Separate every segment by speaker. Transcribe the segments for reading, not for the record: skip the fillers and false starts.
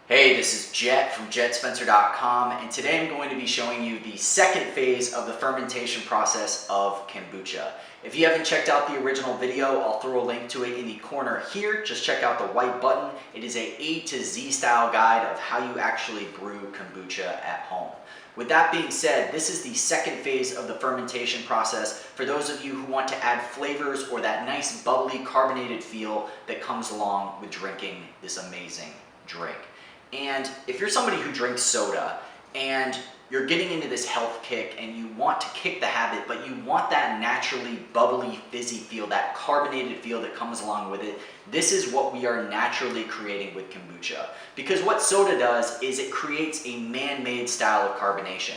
Speaker 1: Hey, this is Jet from JechtSpencer.com, and today I'm going to be showing you the second phase of the fermentation process of kombucha. If you haven't checked out the original video, I'll throw a link to it in the corner here. Just check out the white button. It is a A to Z style guide of how you actually brew kombucha at home. With that being said, this is the second phase of the fermentation process for those of you who want to add flavors or that nice bubbly carbonated feel that comes along with drinking this amazing drink. And if you're somebody who drinks soda and you're getting into this health kick and you want to kick the habit, but you want that naturally bubbly, fizzy feel, that carbonated feel that comes along with it, this is what we are naturally creating with kombucha. Because what soda does is it creates a man-made style of carbonation.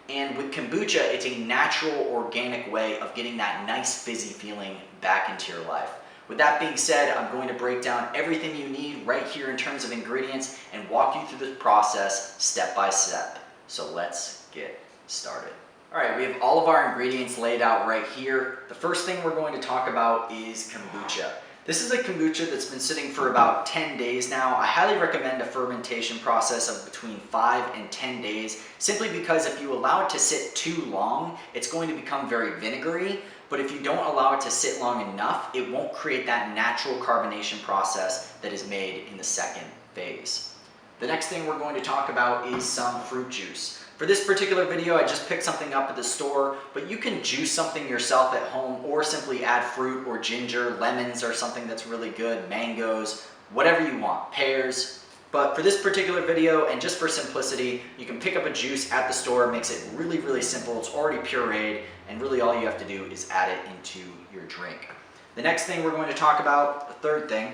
Speaker 1: And with kombucha, it's a natural, organic way of getting that nice, fizzy feeling back into your life. With that being said, I'm going to break down everything you need right here in terms of ingredients and walk you through the process step by step. So let's get started. All right, we have all of our ingredients laid out right here. The first thing we're going to talk about is kombucha. This is a kombucha that's been sitting for about 10 days now. I highly recommend a fermentation process of between 5 and 10 days, simply because if you allow it to sit too long, it's going to become very vinegary. But if you don't allow it to sit long enough, it won't create that natural carbonation process that is made in the second phase. The next thing we're going to talk about is some fruit juice. For this particular video, I just picked something up at the store, but you can juice something yourself at home or simply add fruit or ginger, lemons are something that's really good, mangoes, whatever you want, pears. But for this particular video, and just for simplicity, you can pick up a juice at the store. It makes it really, really simple. It's already pureed, and really all you have to do is add it into your drink. The next thing we're going to talk about, the third thing,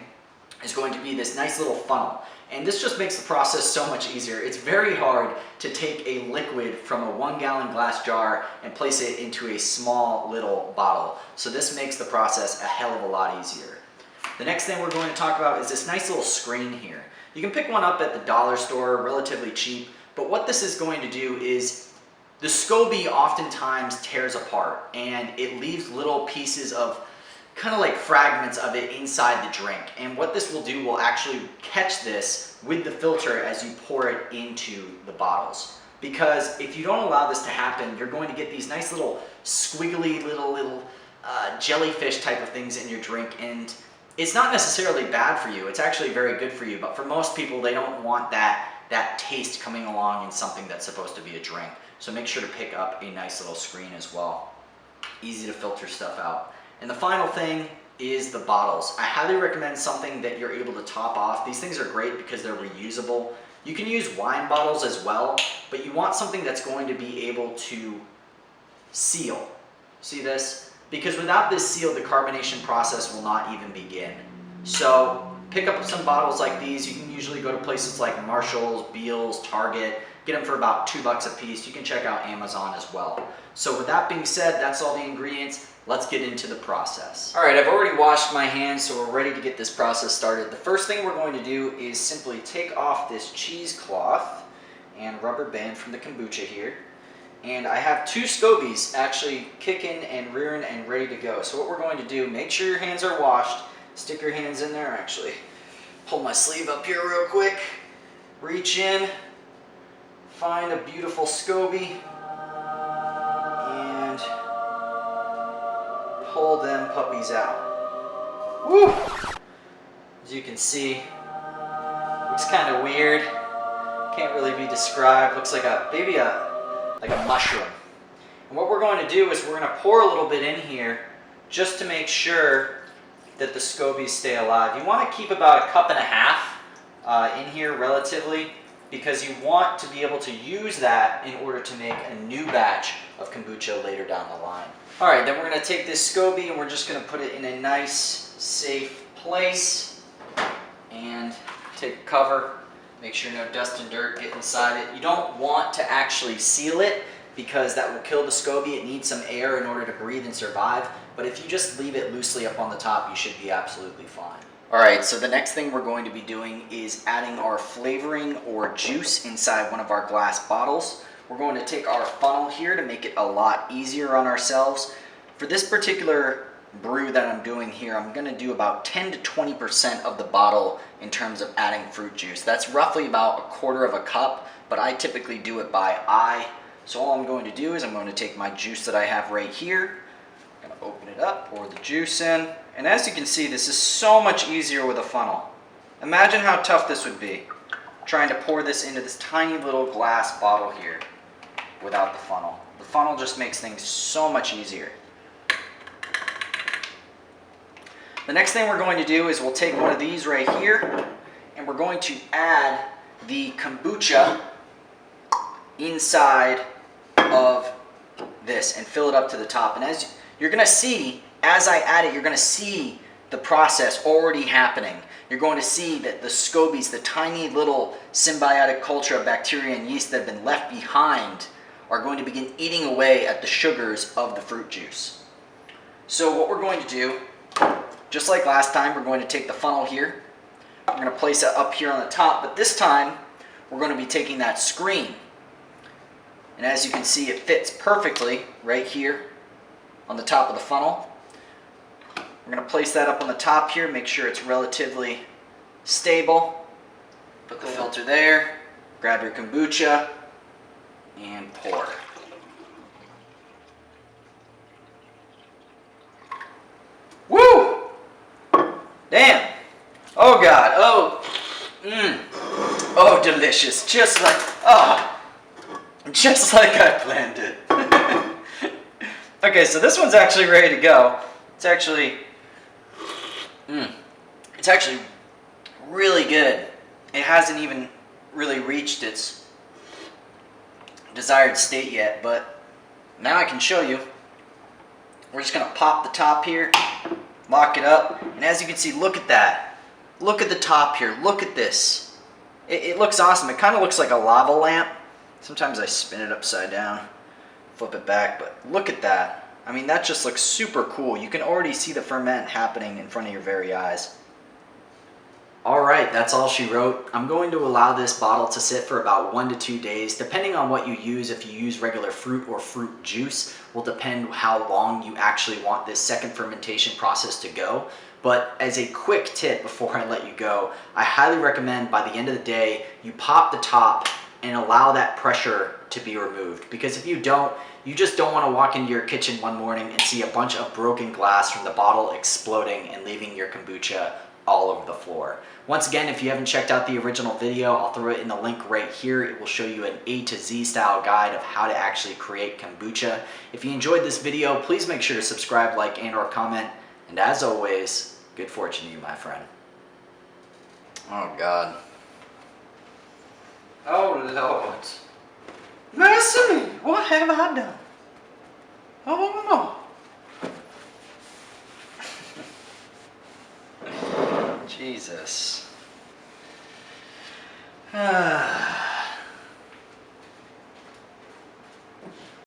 Speaker 1: is going to be this nice little funnel. And this just makes the process so much easier. It's very hard to take a liquid from a 1-gallon glass jar and place it into a small little bottle. So this makes the process a hell of a lot easier. The next thing we're going to talk about is this nice little screen here. You can pick one up at the dollar store, relatively cheap, but what this is going to do is the SCOBY oftentimes tears apart and it leaves little pieces of kind of like fragments of it inside the drink. And what this will do will actually catch this with the filter as you pour it into the bottles. Because if you don't allow this to happen, you're going to get these nice little squiggly little jellyfish type of things in your drink, and it's not necessarily bad for you. It's actually very good for you, but for most people, they don't want that taste coming along in something that's supposed to be a drink. So make sure to pick up a nice little screen as well. Easy to filter stuff out. And the final thing is the bottles. I highly recommend something that you're able to top off. These things are great because they're reusable. You can use wine bottles as well, but you want something that's going to be able to seal. See this? Because without this seal, the carbonation process will not even begin. So pick up some bottles like these. You can usually go to places like Marshall's, Beal's, Target. Get them for about $2 a piece. You can check out Amazon as well. So with that being said, that's all the ingredients. Let's get into the process. All right, I've already washed my hands, so we're ready to get this process started. The first thing we're going to do is simply take off this cheesecloth and rubber band from the kombucha here. And I have 2 SCOBYs actually kicking and rearing and ready to go. So what we're going to do, make sure your hands are washed. Stick your hands in there. Actually, pull my sleeve up here real quick. Reach in, find a beautiful SCOBY, and pull them puppies out. Woo! As you can see, looks kind of weird. Can't really be described. Looks like maybe like a mushroom. And what we're going to do is we're going to pour a little bit in here just to make sure that the SCOBYs stay alive. You want to keep about 1.5 cups in here relatively, because you want to be able to use that in order to make a new batch of kombucha later down the line. All right, then we're going to take this SCOBY and we're just going to put it in a nice, safe place and take a cover. Make sure no dust and dirt get inside it. You don't want to actually seal it because that will kill the SCOBY. It needs some air in order to breathe and survive. But if you just leave it loosely up on the top, you should be absolutely fine. All right, so the next thing we're going to be doing is adding our flavoring or juice inside one of our glass bottles. We're going to take our funnel here to make it a lot easier on ourselves. For this particular brew that I'm doing here, I'm going to do about 10 to 20% of the bottle in terms of adding fruit juice. That's roughly about a quarter of a cup, but I typically do it by eye. So all I'm going to do is I'm going to take my juice that I have right here, I'm going to open it up, pour the juice in, and as you can see, this is so much easier with a funnel. Imagine how tough this would be, trying to pour this into this tiny little glass bottle here without the funnel. The funnel just makes things so much easier. The next thing we're going to do is we'll take one of these right here and we're going to add the kombucha inside of this and fill it up to the top. And as you're going to see, as I add it, you're going to see the process already happening. You're going to see that the SCOBYs, the tiny little symbiotic culture of bacteria and yeast that have been left behind, are going to begin eating away at the sugars of the fruit juice. So what we're going to do, just like last time, we're going to take the funnel here. We're going to place it up here on the top, but this time we're going to be taking that screen. And as you can see, it fits perfectly right here on the top of the funnel. We're going to place that up on the top here, make sure it's relatively stable. Put the filter there, grab your kombucha, and pour. Woo! Damn! Oh God! Oh! Oh, delicious! Just like I planned it. Okay, so this one's actually ready to go. It's actually really good. It hasn't even really reached its desired state yet, but now I can show you. We're just gonna pop the top here, lock it up, and as you can see, look at that. Look at the top here, look at this. It looks awesome. It kind of looks like a lava lamp. Sometimes I spin it upside down, flip it back, but look at that. I mean, that just looks super cool. You can already see the ferment happening in front of your very eyes. Alright, that's all she wrote. I'm going to allow this bottle to sit for about 1 to 2 days, depending on what you use. If you use regular fruit or fruit juice, will depend how long you actually want this second fermentation process to go. But as a quick tip before I let you go, I highly recommend by the end of the day, you pop the top and allow that pressure to be removed. Because if you don't, you just don't want to walk into your kitchen one morning and see a bunch of broken glass from the bottle exploding and leaving your kombucha all over the floor. Once again, if you haven't checked out the original video, I'll throw it in the link right here. It will show you an A to Z style guide of how to actually create kombucha. If you enjoyed this video, please make sure to subscribe, like, and or comment. And as always, good fortune to you, my friend. Oh God. Oh Lord. Mercy me, what have I done? Oh no. Jesus.